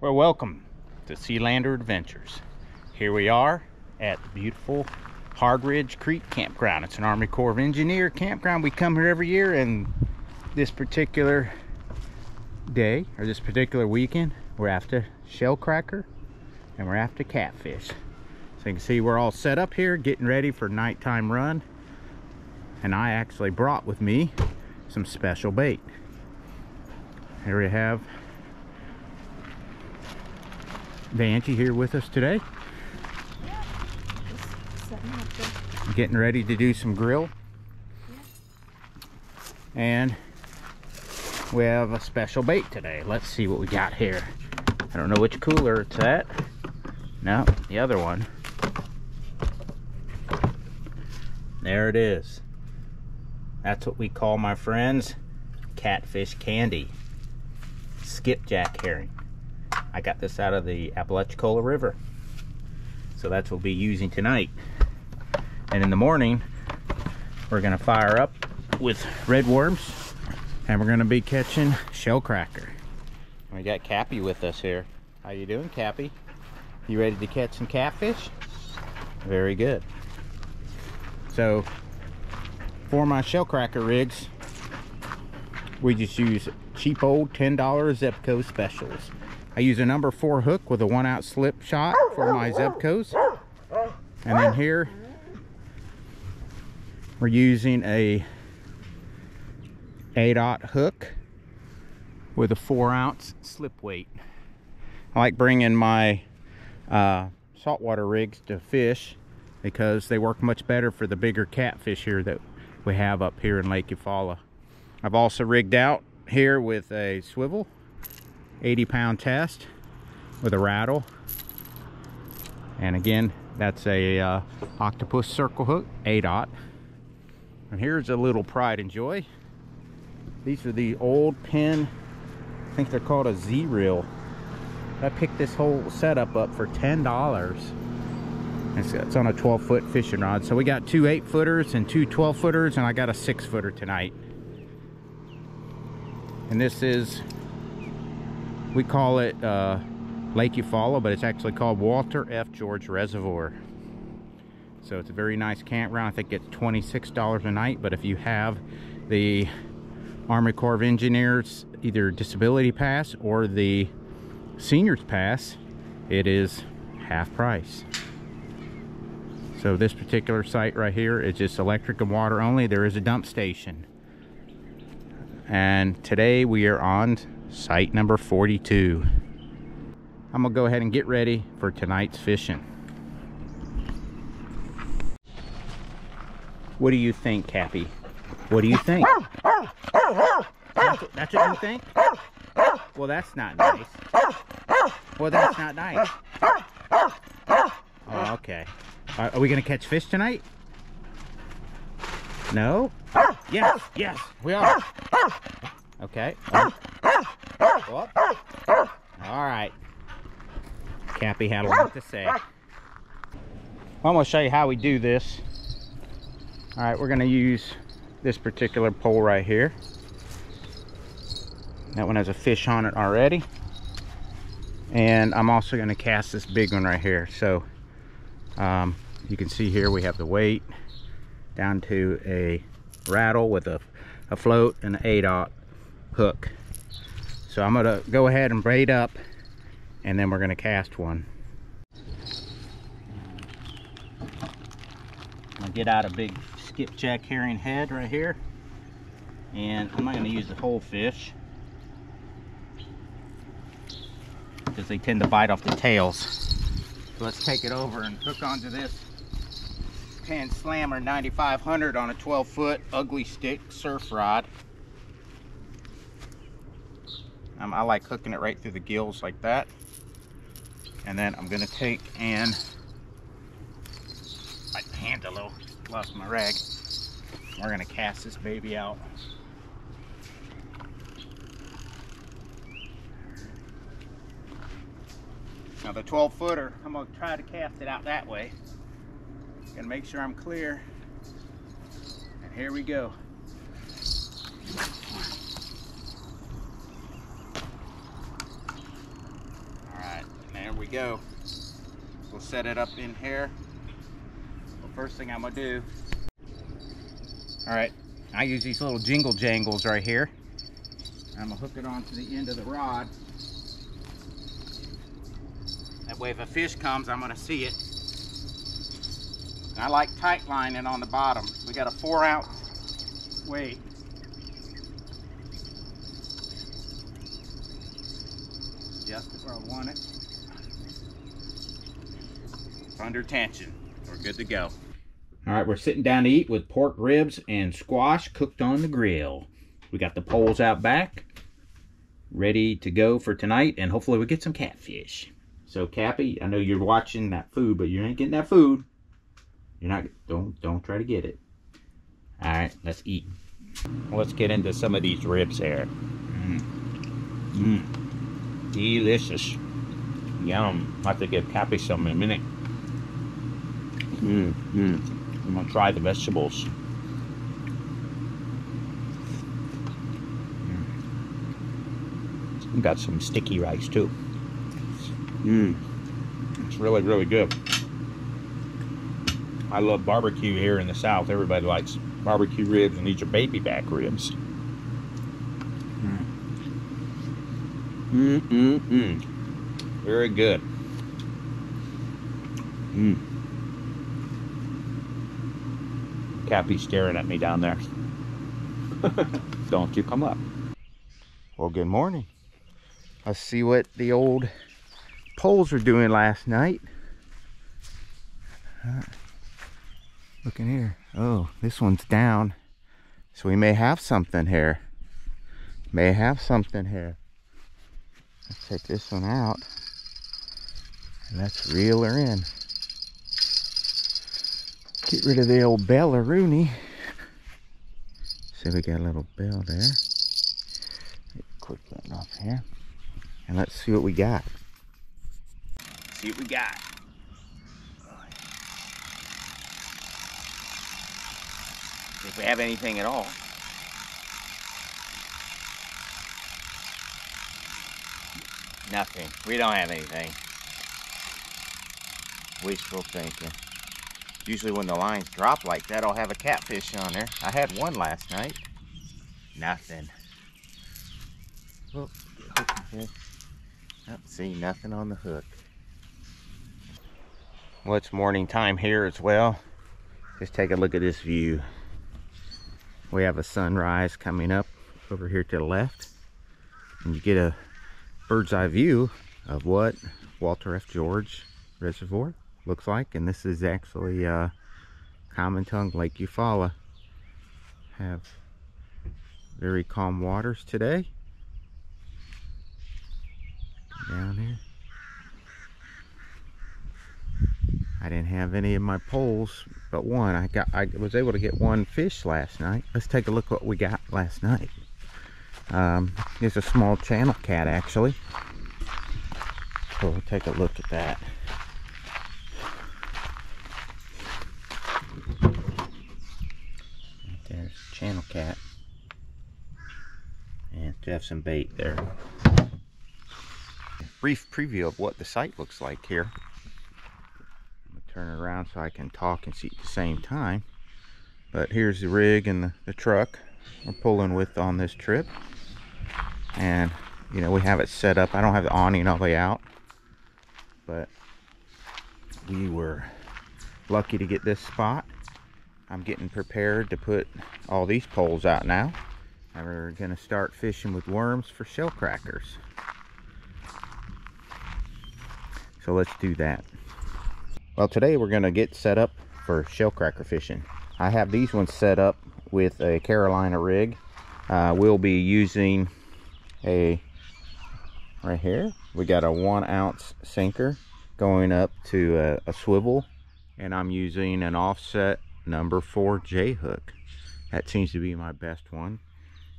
Well, welcome to Sealander Adventures. Here we are at the beautiful Hard Ridge Creek Campground. It's an Army Corps of Engineer campground. We come here every year, and this particular day, or this particular weekend, we're after shellcracker and we're after catfish. So you can see we're all set up here, getting ready for nighttime run. And I actually brought with me some special bait. Here we have Vanjie here with us today. Yeah, just setting up there. Getting ready to do some grill. Yeah. And we have a special bait today. Let's see what we got here. I don't know which cooler it's at. No, the other one. There it is. That's what we call, my friends, catfish candy. Skipjack herring. I got this out of the Apalachicola River. So that's what we'll be using tonight. And in the morning, we're gonna fire up with red worms, and we're gonna be catching shellcracker. We got Cappy with us here. How you doing, Cappy? You ready to catch some catfish? Very good. So, for my shellcracker rigs, we just use cheap old $10 Zebco specials. I use a number 4 hook with a 1-ounce slip shot for my Zebcos. And then here, we're using a 8/0 hook with a 4-ounce slip weight. I like bringing my saltwater rigs to fish because they work much better for the bigger catfish here that we have up here in Lake Eufaula. I've also rigged out here with a swivel 80-pound test with a rattle, and again that's a octopus circle hook 8/0. And here's a little pride and joy. These are the old pin, I think they're called a Z-reel. I picked this whole setup up for $10. It's on a 12-foot fishing rod. So we got 2 8-footers and 2 12-footers, and I got a 6-footer tonight. And this is, we call it Lake Eufaula, but it's actually called Walter F. George Reservoir. So it's a very nice campground. I think it's $26 a night, but if you have the Army Corps of Engineers either disability pass or the seniors pass, it is half price. So this particular site right here is just electric and water only. There is a dump station. And today we are on site number 42. I'm gonna go ahead and get ready for tonight's fishing. What do you think, Cappy? What do you think? That's what you think? Well, that's not nice. Well, that's not nice. Oh, okay. Are we gonna catch fish tonight? No? Yes, yes, we are. Okay. All right. Cappy had a lot to say. Well, I'm gonna show you how we do this. All right, we're gonna use this particular pole right here. That one has a fish on it already. And I'm also gonna cast this big one right here. So you can see here we have the weight down to a rattle with a float and an 8/0 hook. So I'm gonna go ahead and braid up, and then we're gonna cast one. I'm gonna get out a big skipjack herring head right here, and I'm not gonna use the whole fish because they tend to bite off the tails. So let's take it over and hook onto this Pan Slammer 9500 on a 12-foot ugly stick surf rod. I like hooking it right through the gills like that. And then I'm gonna take and my hand a little, lost my rag. We're gonna cast this baby out. Now the 12-footer, I'm gonna try to cast it out that way. Gonna make sure I'm clear. And here we go. All go. We'll set it up in here. The first thing I'm gonna do, all right, I use these little jingle jangles right here. I'm gonna hook it onto the end of the rod. That way if a fish comes, I'm gonna see it. And I like tight lining on the bottom. We got a 4-ounce weight. Just where I want it. Under tension. We're good to go. All right, we're sitting down to eat with pork ribs and squash cooked on the grill. We got the poles out back, ready to go for tonight, and hopefully we get some catfish. So Cappy, I know you're watching that food, but you ain't getting that food. You're not, don't try to get it. All right, let's eat. Well, let's get into some of these ribs here. Delicious. Yum. I'll have to give Cappy some in a minute. I'm gonna try the vegetables. Got some sticky rice too. It's really, really good. I love barbecue here in the South. Everybody likes barbecue ribs, and these are baby back ribs. Very good. Cappy's staring at me down there. Don't you come up. Well, good morning. Let's see what the old poles were doing last night. Look in here. Oh, this one's down. So we may have something here. Let's take this one out. And let's reel her in. Get rid of the old bellaroonie. See, we got a little bell there. Quick button off here. And let's see what we got. See what we got. If we have anything at all. Nothing. We don't have anything. Wishful thinking. Usually when the lines drop like that, I'll have a catfish on there. I had one last night. Nothing. Oh, see, nothing on the hook. Well, it's morning time here as well. Just take a look at this view. We have a sunrise coming up over here to the left. And you get a bird's eye view of what Walter F. George Reservoir looks like. And this is actually common tongue Lake Eufaula. Have very calm waters today. Down here. I didn't have any of my poles but one. I was able to get one fish last night. Let's take a look what we got last night. It's a small channel cat actually. So we'll take a look at that. There's a channel cat. And to have some bait there. Brief preview of what the site looks like here. I'm going to turn it around so I can talk and see at the same time. But here's the rig and the truck we're pulling with on this trip. And, you know, we have it set up. I don't have the awning all the way out. But we were lucky to get this spot. I'm getting prepared to put all these poles out now. And we're going to start fishing with worms for shell crackers. So let's do that. Well, today we're going to get set up for shell cracker fishing. I have these ones set up with a Carolina rig. We'll be using right here. We got a 1-ounce sinker going up to a swivel. And I'm using an offset number 4 J hook. That seems to be my best one.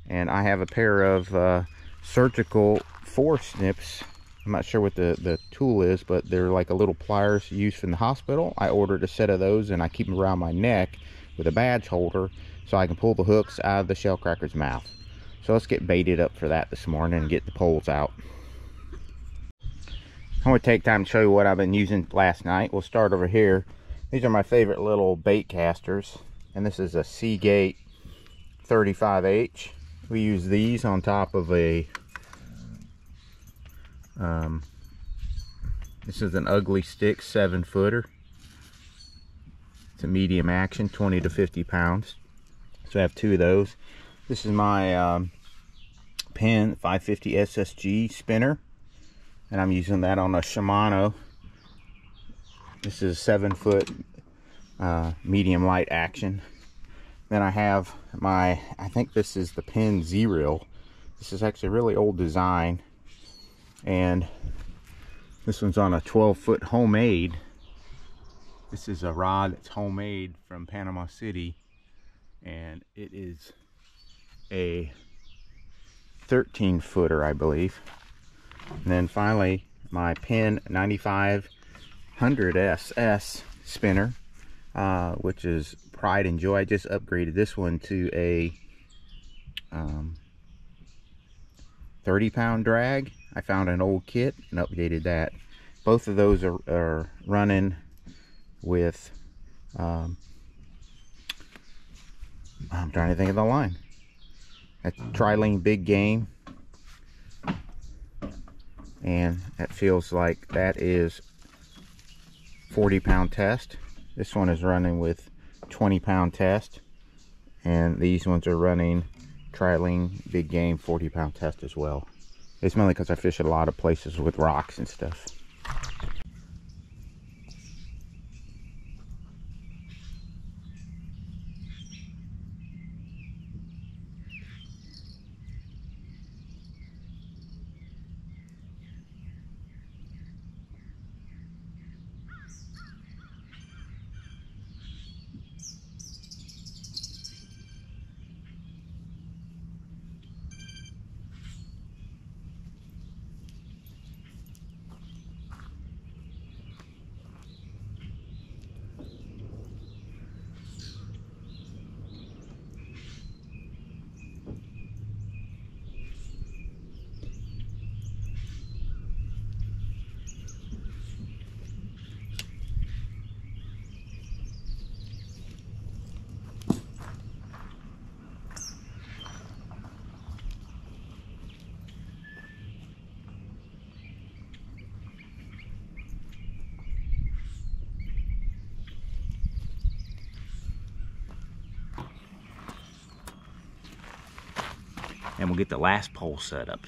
And I have a pair of surgical 4 snips. I'm not sure what the tool is, but they're like a little pliers used in the hospital. I ordered a set of those and I keep them around my neck with a badge holder so I can pull the hooks out of the shell cracker's mouth. So let's get baited up for that this morning and get the poles out. I'm going to take time to show you what I've been using last night. We'll start over here. These are my favorite little bait casters, and this is a Seagate 35H. We use these on top of a this is an Ugly Stick 7-footer. It's a medium action, 20 to 50 pounds. So I have 2 of those. This is my Penn 550 SSG spinner, and I'm using that on a Shimano. This is a 7-foot medium light action. Then I have my, I think this is the Penn Z-Reel. This is actually a really old design, and this one's on a 12-foot homemade. This is a rod that's homemade from Panama City, and it is a 13-footer, I believe. And then finally, my Penn 9500 SS spinner, which is Pride and Joy. I just upgraded this one to a 30-pound drag. I found an old kit and updated that. Both of those are running with I'm trying to think of the line. That's Trilene Big Game, and that feels like that is 40-pound test. This one is running with 20-pound test, and these ones are running Trilene Big Game 40-pound test as well. It's mainly because I fish at a lot of places with rocks and stuff. And we'll get the last pole set up.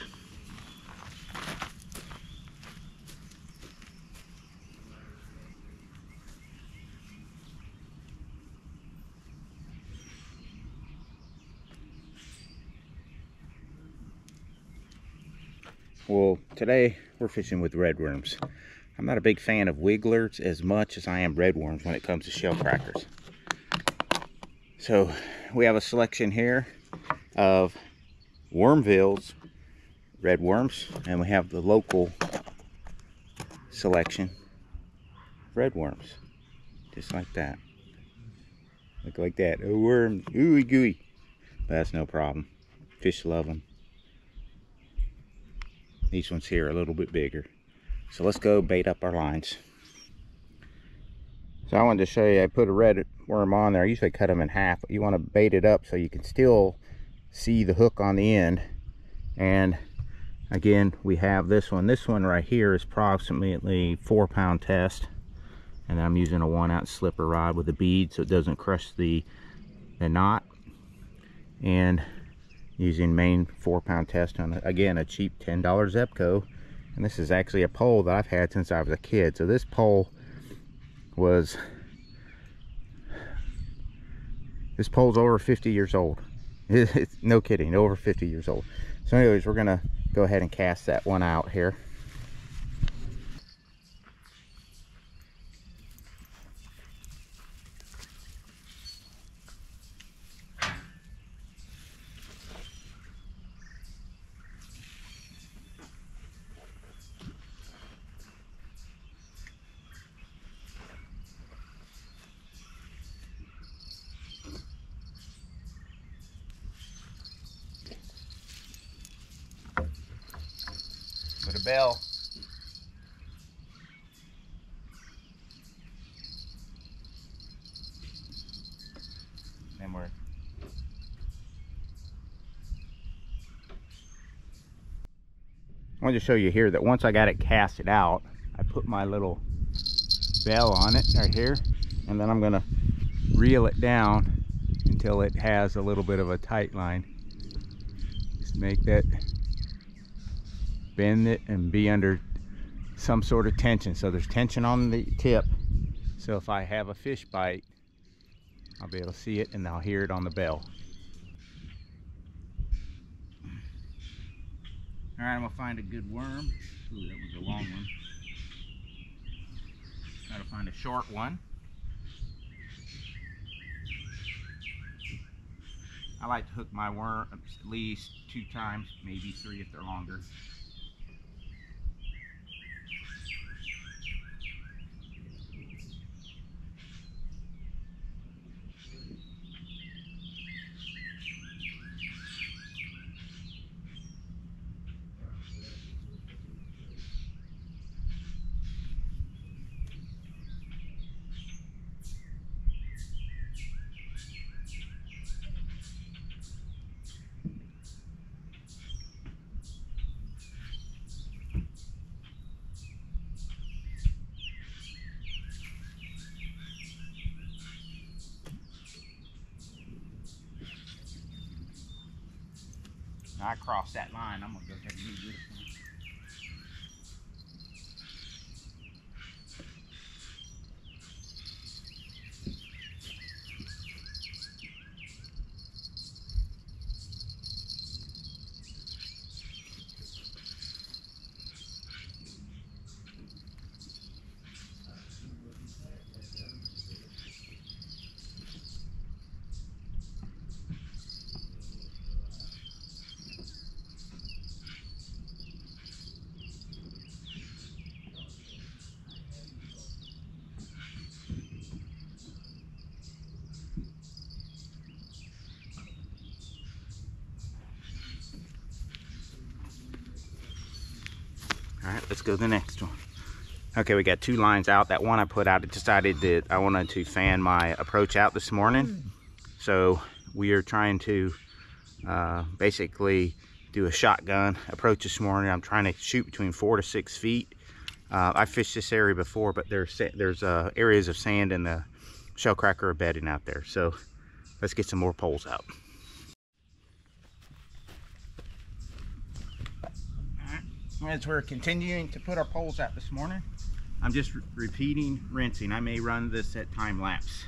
Well, today we're fishing with redworms. I'm not a big fan of wigglers as much as I am redworms when it comes to shell crackers. So we have a selection here of Wormville's redworms, and we have the local selection redworms, just like that. Look like that. Oh, worm, ooey gooey. But that's no problem. Fish love them. These ones here are a little bit bigger. So let's go bait up our lines. So I wanted to show you, I put a red worm on there. I usually cut them in half, but you want to bait it up so you can still see the hook on the end. And again, we have this one. This one right here is approximately 4-pound test, and I'm using a 1-ounce slipper rod with a bead so it doesn't crush the knot, and using main 4-pound test on, again, a cheap $10 Zepco. And this is actually a pole that I've had since I was a kid. So this pole's over 50 years old. It's no kidding, over 50 years old. So anyways, we're gonna go ahead and cast that one out here. Put a bell. wanted to show you here that once I got it casted out, I put my little bell on it right here, and then I'm gonna reel it down until it has a little bit of a tight line. Just make that, bend it and be under some sort of tension. So there's tension on the tip. So if I have a fish bite, I'll be able to see it and I'll hear it on the bell. All right, I'm gonna find a good worm. Ooh, that was a long one. Gotta find a short one. I like to hook my worms at least 2 times, maybe 3 if they're longer. I crossed that line. I'm gonna go ahead and use this one. All right, let's go to the next one. Okay, we got 2 lines out. That one I put out, I decided that I wanted to fan my approach out this morning. So we are trying to basically do a shotgun approach this morning. I'm trying to shoot between 4 to 6 feet. I fished this area before, but there's areas of sand and the shellcracker bedding out there. So let's get some more poles out. As we're continuing to put our poles out this morning, I'm just repeating rinsing. I may run this at time lapse.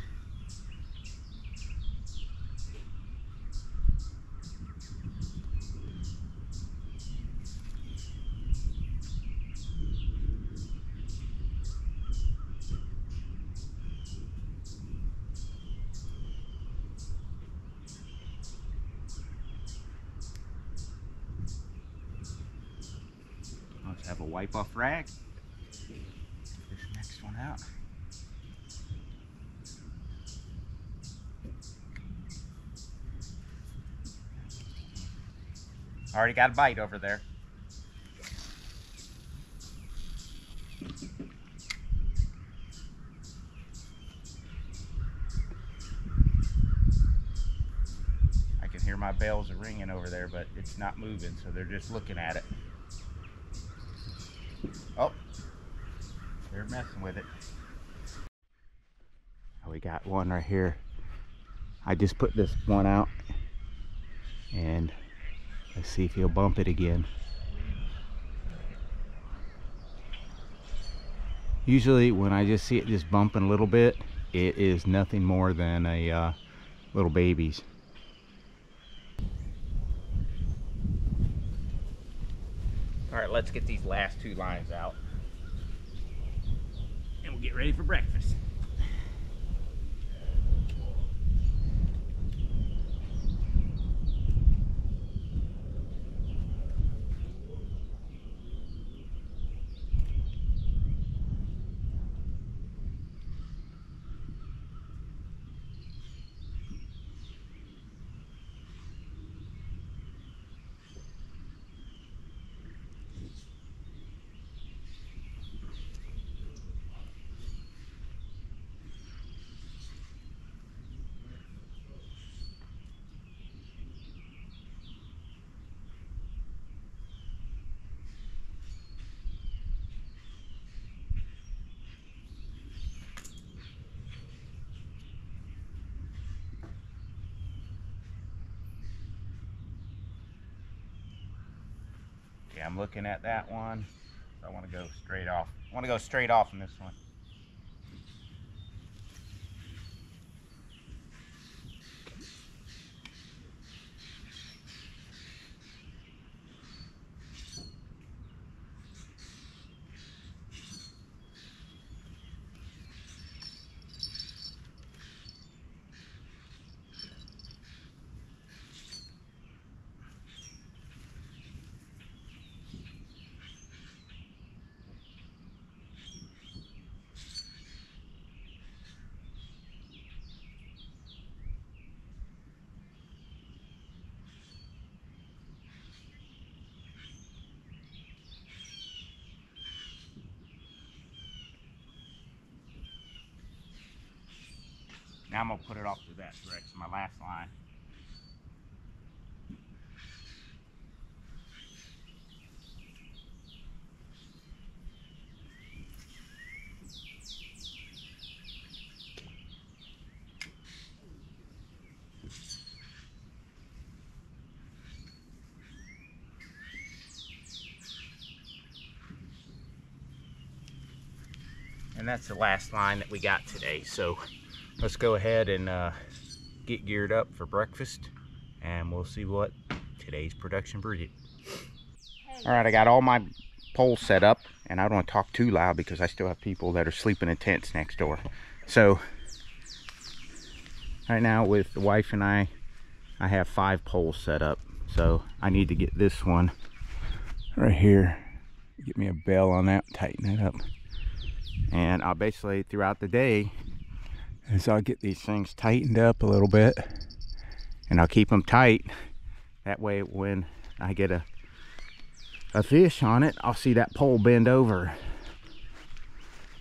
Let's have a wipe off rag. Get this next one out. Already got a bite over there. I can hear my bells are ringing over there, but it's not moving, so they're just looking at it. Oh, they're messing with it. Oh, we got one right here. I just put this one out, and let's see if he'll bump it again. Usually when I just see it just bumping a little bit, it is nothing more than a little babies. All right, let's get these last 2 lines out, and we'll get ready for breakfast. Okay, I'm looking at that one. I want to go straight off. I want to go straight off in this one. Now I'm gonna put it off to that direction, my last line. And that's the last line that we got today. So let's go ahead and get geared up for breakfast, and we'll see what today's production breed. All right, I got all my poles set up, and I don't want to talk too loud because I still have people that are sleeping in tents next door. So right now with the wife and I have 5 poles set up. So I need to get this one right here. Get me a bell on that, tighten it up. And I'll basically, throughout the day, is I'll get these things tightened up a little bit, and I'll keep them tight. That way when I get a fish on it, I'll see that pole bend over.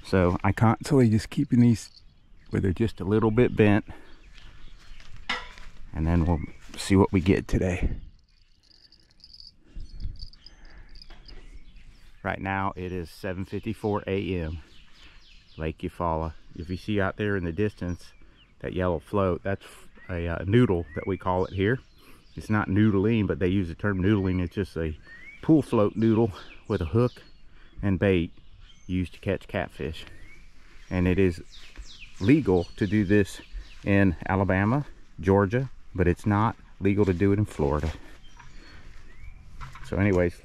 So I constantly just keeping these where they're just a little bit bent, and then we'll see what we get today. Right now it is 7:54 a.m. Lake Eufaula. If you see out there in the distance that yellow float, that's a noodle that we call it here. It's not noodling, but they use the term noodling. It's just a pool float noodle with a hook and bait used to catch catfish. And it is legal to do this in Alabama, Georgia, but it's not legal to do it in Florida. So anyways,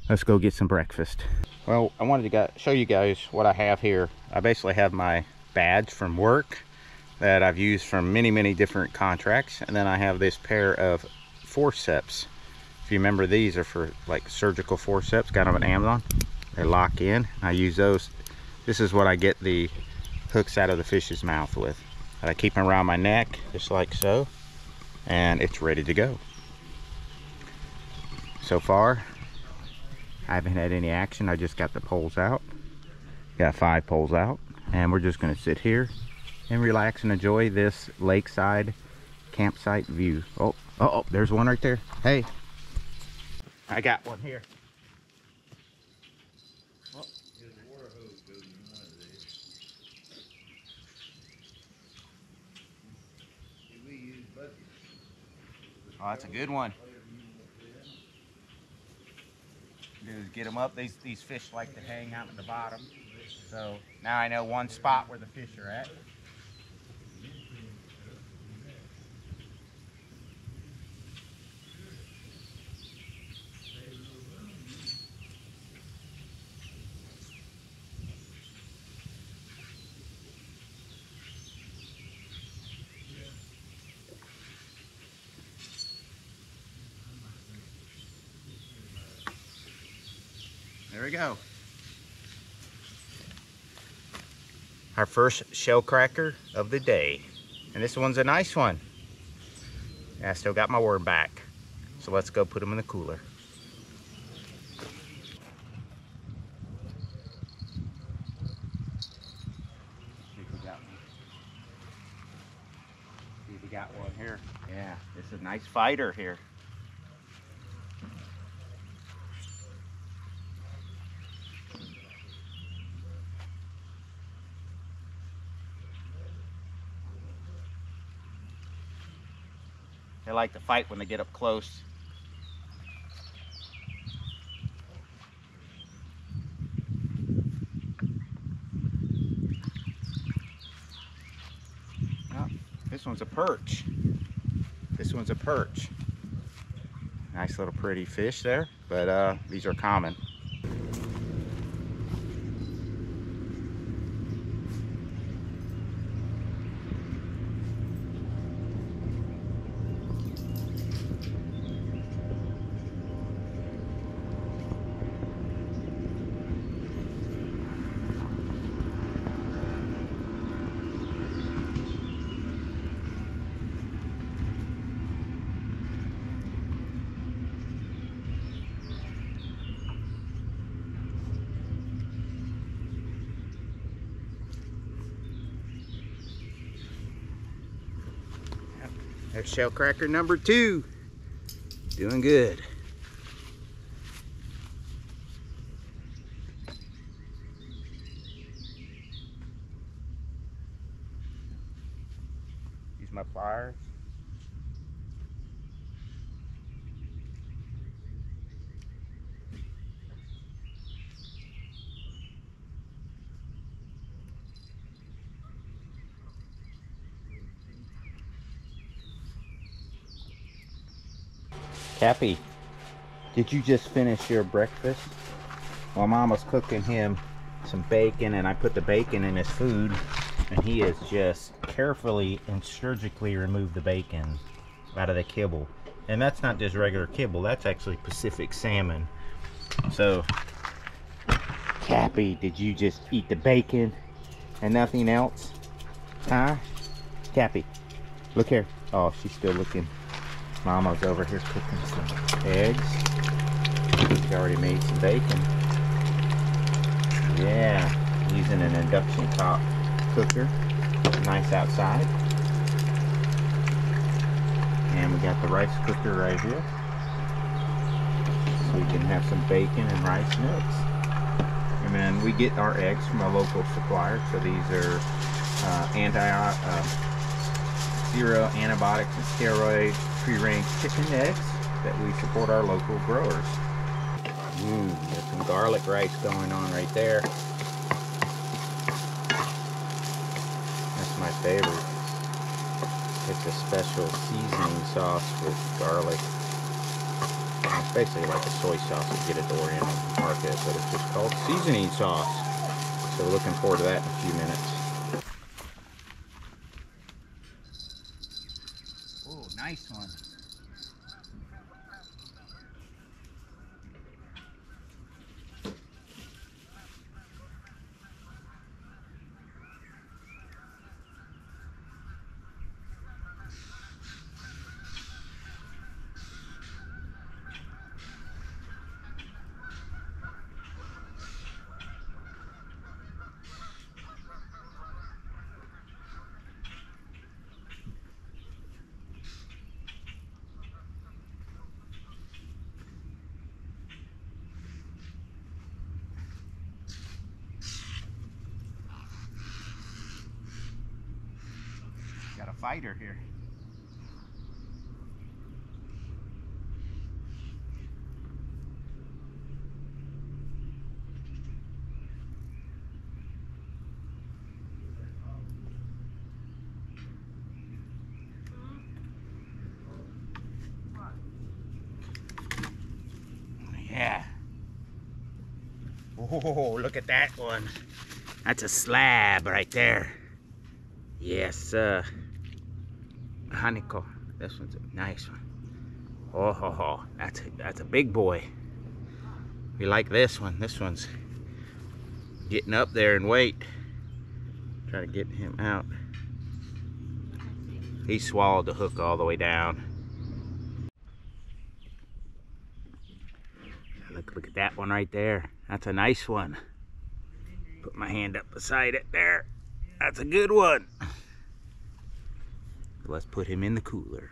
let's go get some breakfast. Well, I wanted to show you guys what I have here. I basically have my badge from work that I've used from many different contracts, and then I have this pair of forceps. If you remember, these are for like surgical forceps, got them at Amazon. They lock in. I use those. This is what I get the hooks out of the fish's mouth with. And I keep them around my neck, just like so, and it's ready to go. So far, I haven't had any action. I just got the poles out. Got 5 poles out, and we're just gonna sit here and relax and enjoy this lakeside campsite view. Oh, there's one right there. Hey, I got one here. Oh, that's a good one. Is get them up. These fish like to hang out at the bottom. So now I know one spot where the fish are at. There we go. Our first shell cracker of the day. And this one's a nice one. And I still got my worm back. So let's go put them in the cooler. See if we got one here. Yeah, this is a nice fighter here. They like to fight when they get up close. perch. This one's a perch. Nice little pretty fish there, but these are common. There's shell cracker number 2. Doing good. Use my pliers. Cappy, did you just finish your breakfast? Well, Mama's cooking him some bacon, and I put the bacon in his food, and he has just carefully and surgically removed the bacon out of the kibble. And that's not just regular kibble, that's actually Pacific salmon. So, Cappy, did you just eat the bacon and nothing else? Huh? Cappy, look here. Oh, she's still looking. Mama's over here cooking some eggs. She's already made some bacon. Yeah, using an induction top cooker. Nice outside. And we got the rice cooker right here. So we can have some bacon and rice mix. And then we get our eggs from a local supplier. So these are zero antibiotics and steroid free-range chicken eggs that we support our local growers. There's some garlic rice going on right there. That's my favorite. It's a special seasoning sauce with garlic. It's basically like a soy sauce you get at the Oriental Market, but it's just called seasoning sauce. So we're looking forward to that in a few minutes. Oh, nice one. Got a fighter here. Yeah. Oh, look at that one. That's a slab right there. Yes, honeycomb. This one's a nice one. Oh, ho, ho. That's a big boy. We like this one. This one's getting up there in weight. Try to get him out. He swallowed the hook all the way down. Look at that one right there. That's a nice one. Put my hand up beside it there. That's a good one. Let's put him in the cooler.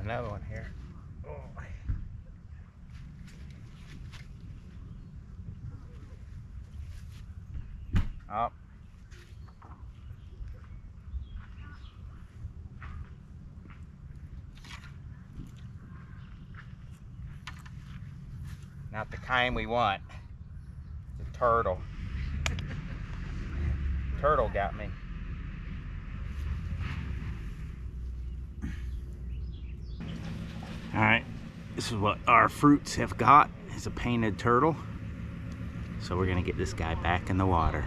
Another one here. Oh. Oh. Not the kind we want. It's a turtle. turtle got me. All right, this is what our fruits have got, is a painted turtle. So we're gonna get this guy back in the water.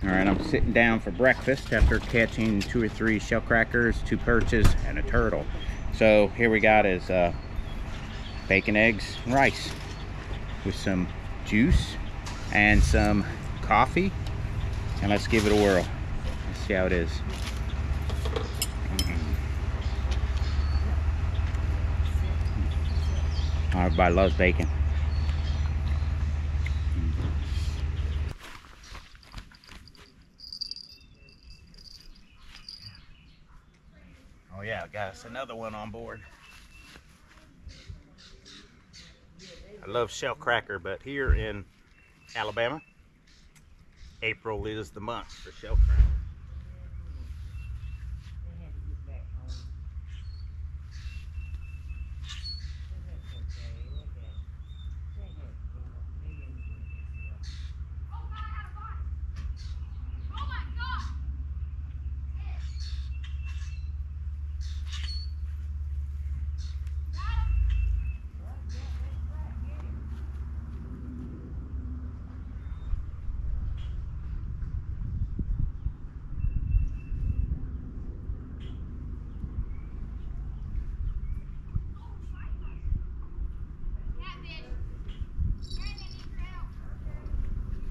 All right, I'm sitting down for breakfast after catching 2 or 3 shell crackers, 2 perches, and a turtle. So here we got is bacon, eggs, and rice with some juice and some coffee. And let's give it a whirl. Let's see how it is. Everybody loves bacon. Oh yeah, got us another one on board. I love shell cracker, but here in Alabama, April is the month for shell cracker.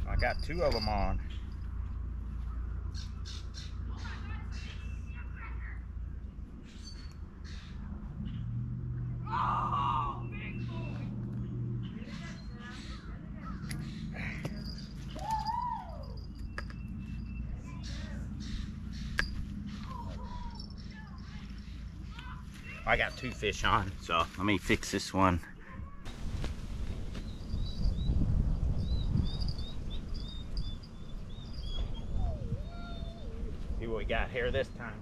I got 2 of them on. I got 2 fish on, so let me fix this one. See what we got here this time.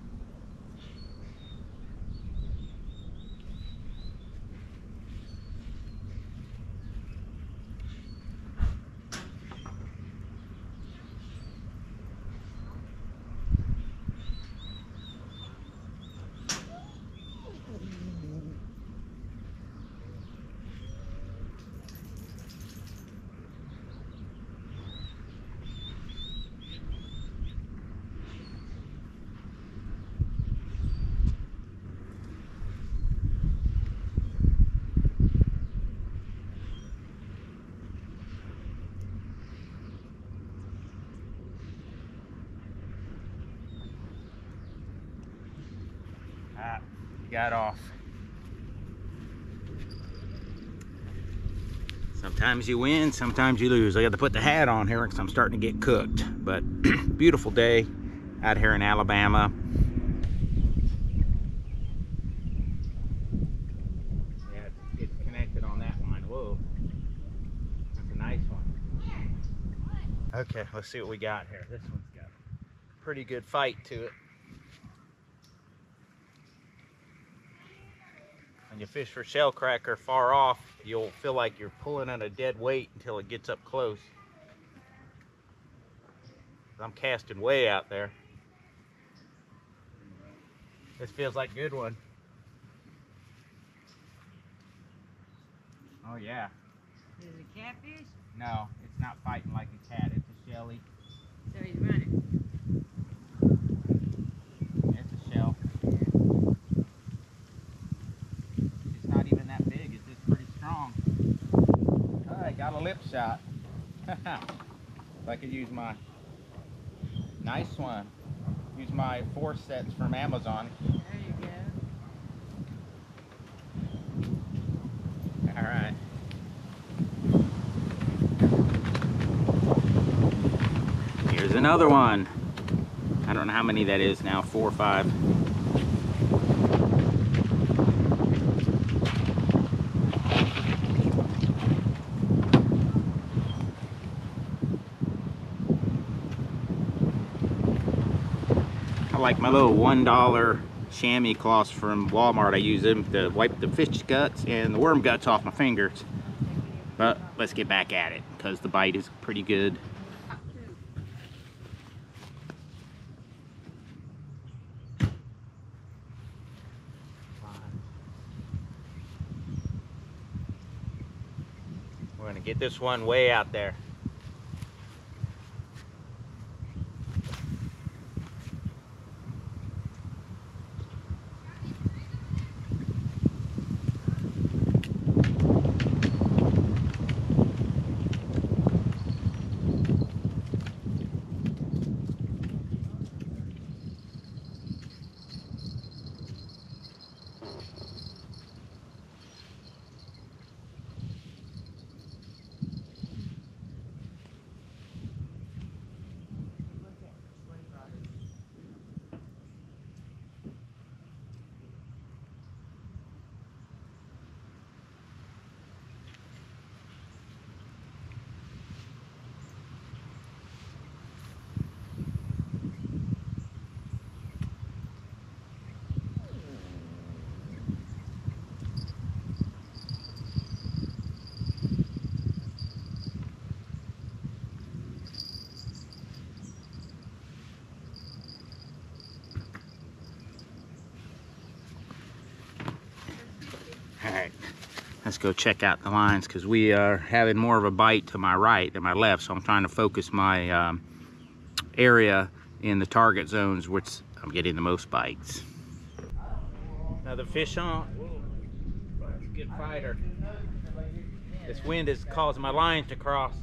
Got off. Sometimes you win, sometimes you lose. I got to put the hat on here because I'm starting to get cooked. But beautiful day out here in Alabama. Yeah, it's connected on that line. Whoa, that's a nice one. Okay, let's see what we got here. This one's got a pretty good fight to it. When you fish for shell cracker far off, you'll feel like you're pulling on a dead weight until it gets up close. I'm casting way out there. This feels like a good one. Oh yeah. Is it a catfish? No, it's not fighting like a cat. It's a shelly. So he's running. It's a shell. It's not even that big. It's just pretty strong. All right, got a lip shot. If I could use my nice one, use my 4 sets from Amazon. There you go. All right. Here's another one. I don't know how many that is now, 4 or 5. I like my little $1 chamois cloths from Walmart. I use them to wipe the fish guts and the worm guts off my fingers. But let's get back at it because the bite is pretty good. We're gonna get this one way out there. Alright, let's go check out the lines because we are having more of a bite to my right than my left, so I'm trying to focus my area in the target zones which I'm getting the most bites. Another fish on. Good fighter. This wind is causing my line to cross.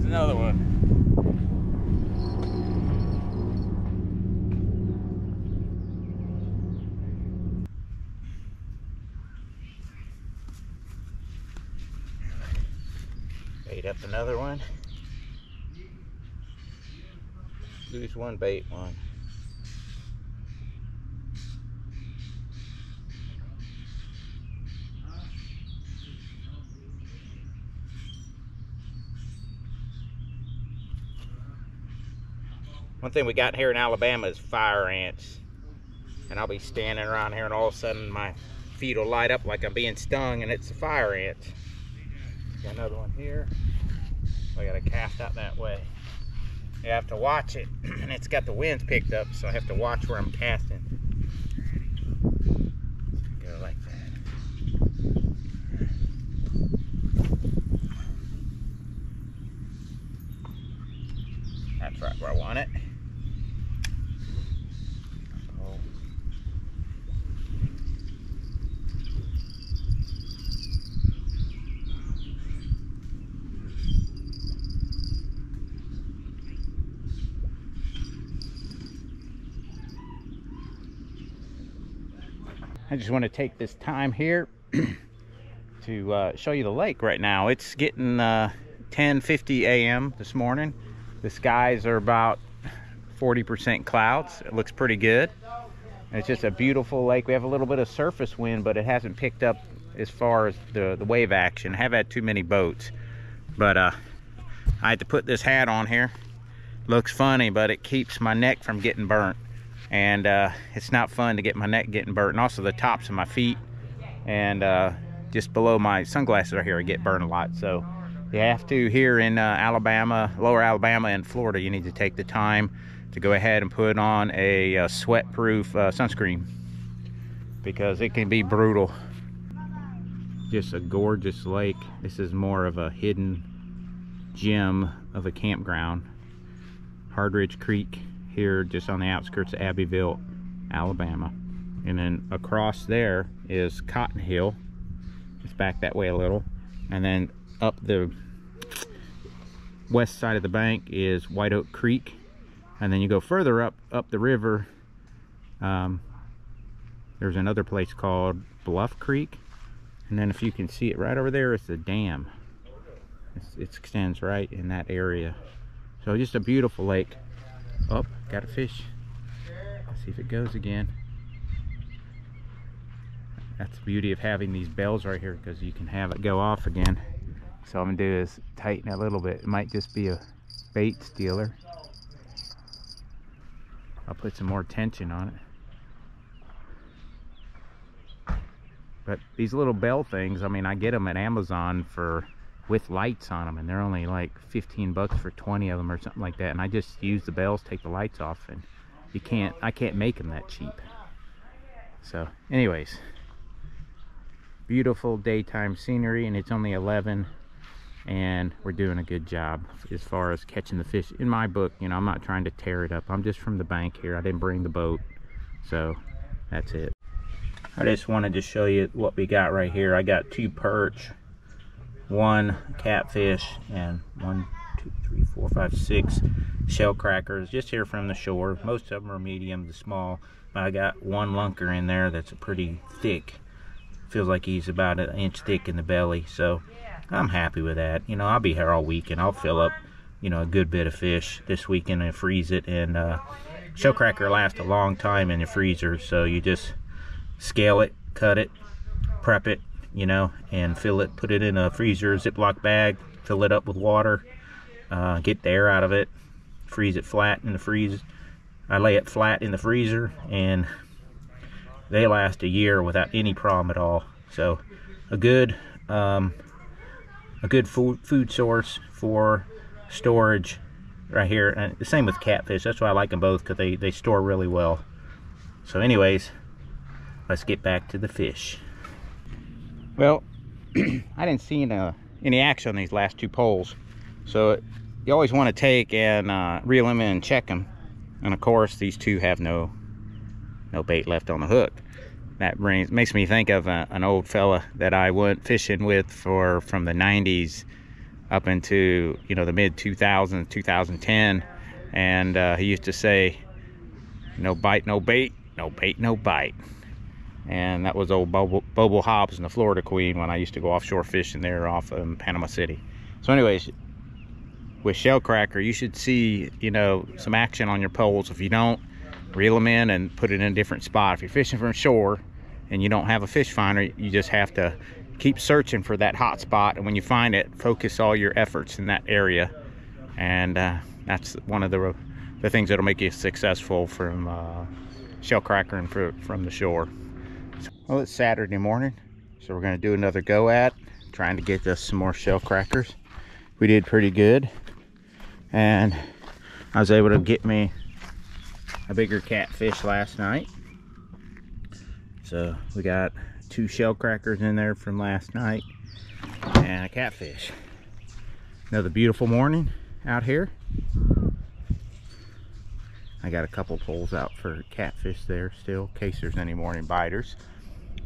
Another one. Bait up another one. Lose one, bait one. One thing we got here in Alabama is fire ants. And I'll be standing around here and all of a sudden my feet will light up like I'm being stung and it's a fire ant. Got another one here. I got a cast out that way. You have to watch it and it's got the winds picked up, so I have to watch where I'm casting. Go like that. That's right where I want it. I just want to take this time here to show you the lake right now. It's getting 10:50 a.m. this morning. The skies are about 40% clouds. It looks pretty good. And it's just a beautiful lake. We have a little bit of surface wind, but it hasn't picked up as far as the wave action. I haven't had too many boats. But I had to put this hat on here. Looks funny, but it keeps my neck from getting burnt. And it's not fun to get my neck getting burnt, and also the tops of my feet and just below my sunglasses right here I get burned a lot. So You have to here in Alabama, lower Alabama and Florida, you need to take the time to go ahead and put on a sweat-proof sunscreen, because it can be brutal. Just a gorgeous lake. This is more of a hidden gem of a campground. Hardridge Creek here, just on the outskirts of Abbeville, Alabama. And then across there is Cotton Hill. It's back that way a little. And then up the west side of the bank is White Oak Creek. And then you go further up the river, there's another place called Bluff Creek. And then if you can see it right over there, it's the dam. It extends right in that area. So just a beautiful lake. Oh, got a fish. Let's see if it goes again. That's the beauty of having these bells right here, because you can have it go off again. So all I'm gonna do is tighten it a little bit. It might just be a bait stealer. I'll put some more tension on it. But these little bell things, I mean, I get them at Amazon with lights on them, and they're only like 15 bucks for 20 of them or something like that. And I just use the bells, take the lights off, and I can't make them that cheap. So anyways, beautiful daytime scenery, and it's only 11, and we're doing a good job as far as catching the fish. In my book, you know, I'm not trying to tear it up. I'm just from the bank here. I didn't bring the boat, so that's it. I just wanted to show you what we got right here. I got 2 perch, 1 catfish, and 1, 2, 3, 4, 5, 6 shell crackers just here from the shore. Most of them are medium to small, but I got 1 lunker in there that's a pretty thick. Feels like he's about 1 inch thick in the belly, so I'm happy with that. You know, I'll be here all week, and I'll fill up, you know, a good bit of fish this weekend and freeze it. And shell cracker lasts a long time in the freezer, so you just scale it, cut it, prep it, you know, and fill it, put it in a freezer Ziploc bag, fill it up with water, get the air out of it, freeze it flat in the freezer. I lay it flat in the freezer, and they last a year without any problem at all. So a good food source for storage right here. And the same with catfish. That's why I like them both, because they store really well. So anyways, let's get back to the fish. Well, I didn't see any action on these last 2 poles, so you always want to take and reel them in and check them. And of course, these 2 have no bait left on the hook. That makes me think of an old fella that I went fishing with from the 90s up into, you know, the mid 2000s, 2010, and he used to say, "No bite, no bait, no bait, no bite." And that was old Bobo Hobbs and the Florida Queen when I used to go offshore fishing there off Panama City. So anyways, with shell cracker, you should see, you know, some action on your poles. If you don't, reel them in and put it in a different spot. If you're fishing from shore and you don't have a fish finder, you just have to keep searching for that hot spot, and when you find it, focus all your efforts in that area. And that's one of the things that'll make you successful from shell cracker and from the shore. Well, it's Saturday morning, so we're going to do another go at trying to get us some more shell crackers. We did pretty good, and I was able to get me a bigger catfish last night. So we got 2 shell crackers in there from last night and a catfish. Another beautiful morning out here. I got a couple poles out for catfish there still, in case there's any morning biters.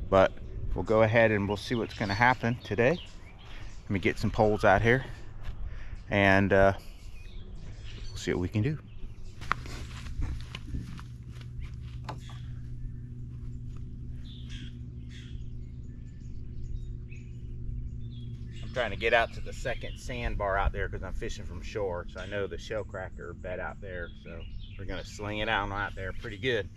But we'll go ahead and we'll see what's going to happen today. Let me get some poles out here, and we'll see what we can do. I'm trying to get out to the second sandbar out there because I'm fishing from shore, so I know the shell cracker bed out there, so we're going to sling it out there pretty good.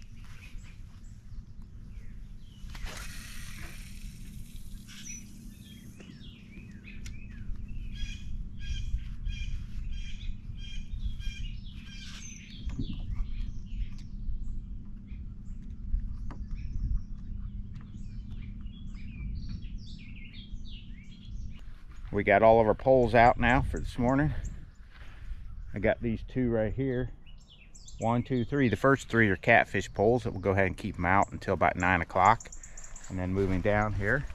We got all of our poles out now for this morning. I got these two right here. 1, 2, 3. The first 3 are catfish poles that we'll go ahead and keep them out until about 9 o'clock. And then moving down here,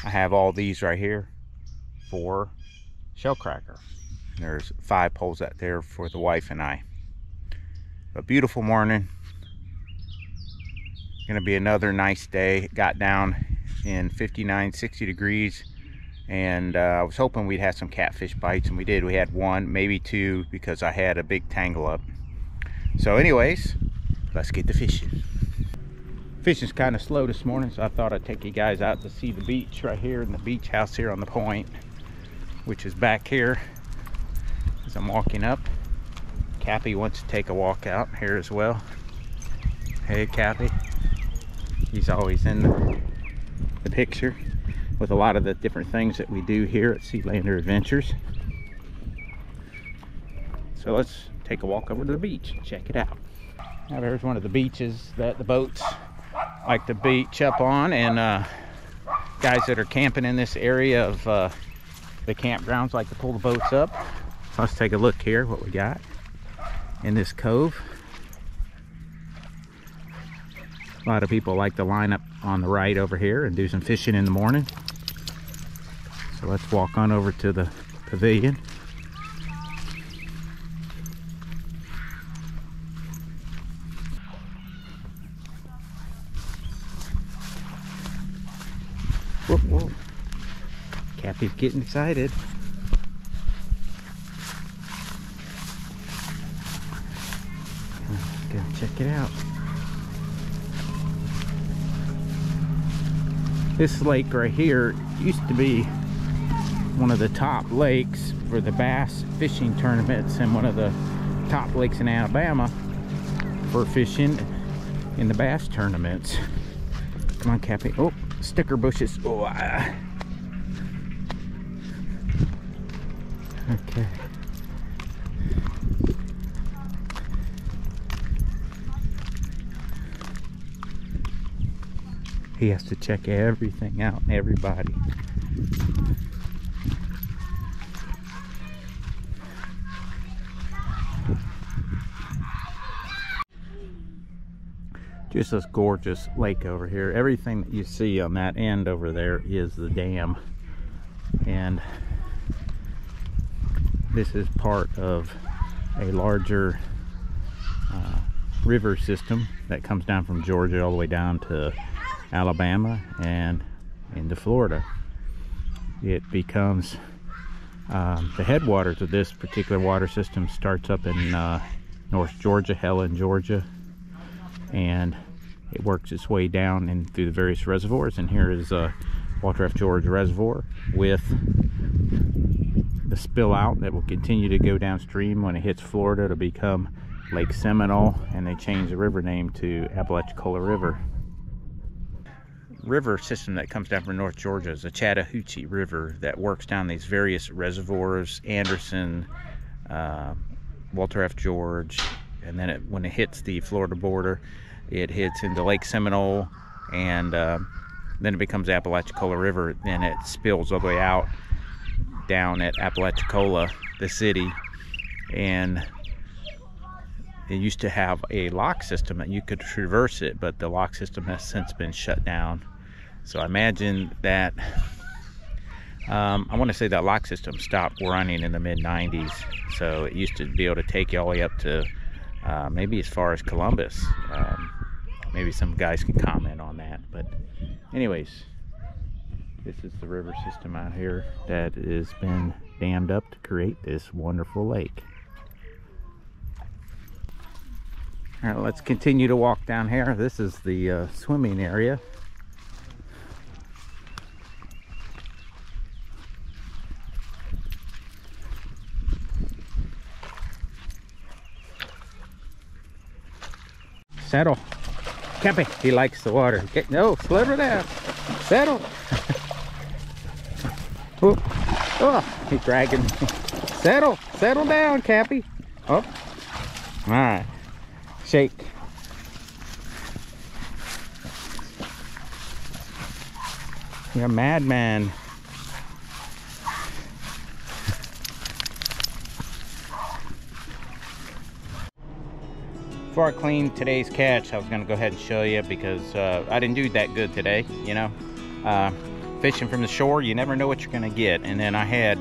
I have all these right here for shellcracker. There's 5 poles out there for the wife and I. A beautiful morning. Gonna be another nice day. It got down in 59, 60 degrees, and I was hoping we'd have some catfish bites, and we did. We had 1, maybe 2, because I had a big tangle up. So anyways, let's get to fishing. Fishing's kind of slow this morning, so I thought I'd take you guys out to see the beach right here, in the beach house here on the point, which is back here as I'm walking up. Cappy wants to take a walk out here as well. Hey Cappy, he's always in the picture with a lot of the different things that we do here at Sealander Adventures. So let's take a walk over to the beach and check it out. Now there's one of the beaches that the boats like to beach up on, and guys that are camping in this area of the campgrounds like to pull the boats up. So let's take a look here what we got in this cove. A lot of people like to line up on the right over here and do some fishing in the morning. So let's walk on over to the pavilion. Whoa, whoa. Cappy's getting excited. Let's go check it out. This lake right here used to be one of the top lakes for the bass fishing tournaments, and one of the top lakes in Alabama for fishing in the bass tournaments. Come on, Cappy. Oh, sticker bushes. Oh, okay. He has to check everything out and everybody. Just this gorgeous lake over here. Everything that you see on that end over there is the dam, and this is part of a larger river system that comes down from Georgia all the way down to Alabama and into Florida. It becomes the headwaters of this particular water system starts up in North Georgia, Helen, Georgia, and it works its way down and through the various reservoirs. And here is Walter F. George Reservoir with the spill out that will continue to go downstream. When it hits Florida, to become Lake Seminole, and they change the river name to Apalachicola River. River system that comes down from North Georgia is the Chattahoochee River that works down these various reservoirs, Anderson, Walter F. George, and then when it hits the Florida border, it hits into Lake Seminole, and then it becomes Apalachicola River. Then it spills all the way out down at Apalachicola, the city, and it used to have a lock system that you could traverse it, but the lock system has since been shut down. So I imagine that I want to say that lock system stopped running in the mid-90s. So it used to be able to take you all the way up to maybe as far as Columbus. Maybe some guys can comment on that. But anyways, this is the river system out here that has been dammed up to create this wonderful lake. All right, let's continue to walk down here. This is the swimming area. Settle. Cappy, he likes the water. No, slow her down. Settle. Oh, he's dragging me. Settle down, Cappy. Oh, all right. Shake. You're a madman. Before I clean today's catch, I was gonna go ahead and show you because I didn't do that good today, you know. Fishing from the shore, you never know what you're gonna get. And then I had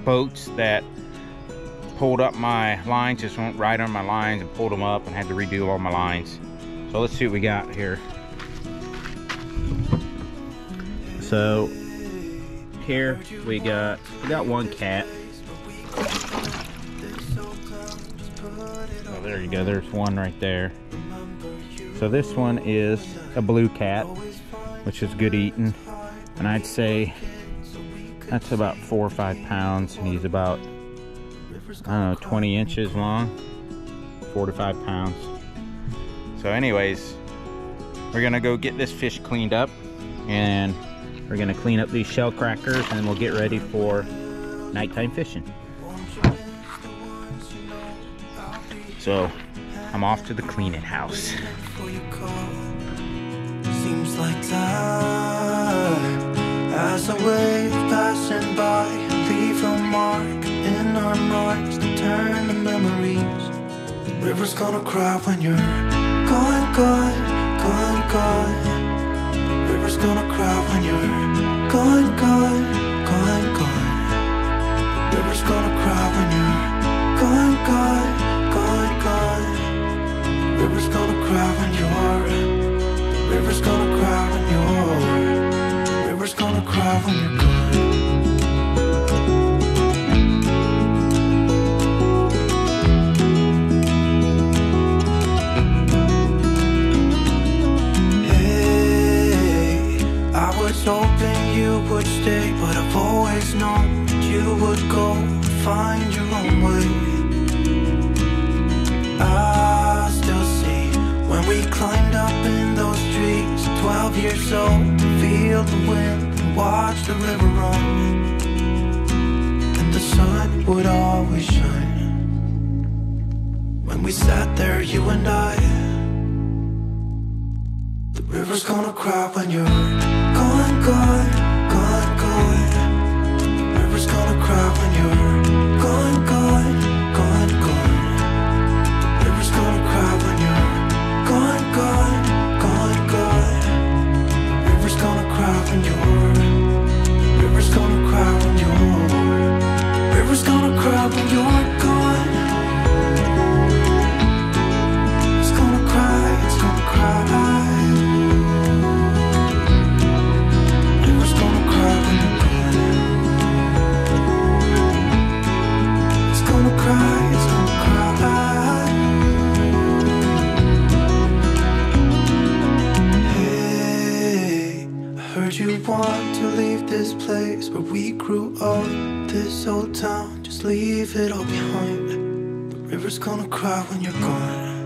boats that pulled up my lines, just went right on my lines and pulled them up and had to redo all my lines. So let's see what we got here. So here we got one cat. Oh, there you go, there's one right there. So this one is a blue cat, which is good eating, and I'd say that's about 4 or 5 pounds, and he's about, I don't know, 20 inches long, 4 to 5 pounds. So anyways, we're gonna go get this fish cleaned up, and we're gonna clean up these shell crackers, and then we'll get ready for nighttime fishing. So I'm off to the cleaning house. Seems like time as a wave passing by, leave a mark in our minds to turn to memories. The river's gonna cry when you're gone, gone, gone, gone. The river's gonna cry when you're gone, gone, gone, gone. The river's gonna cry when you're gone, gone, gone, gone. The river's gonna cry when you're, the river's gonna cry when you're, the river's gonna cry when you're gone. Hoping you would stay, but I've always known that you would go and find your own way. I still see when we climbed up in those trees, 12 years old, to feel the wind and watch the river run, and the sun would always shine when we sat there, you and I. The river's gonna cry when you're gone, gone, gone, gone. The river's gonna cry when you're gone, gone, gone, gone. The river's gonna cry when you're gone, gone, gone, gone. The river's gonna cry when you're, the river's gonna cry when you're, the river's gonna cry when you're gone. It's gonna cry, it's gonna cry. You want to leave this place where we grew up, this old town, just leave it all behind. The river's gonna cry when you're gone.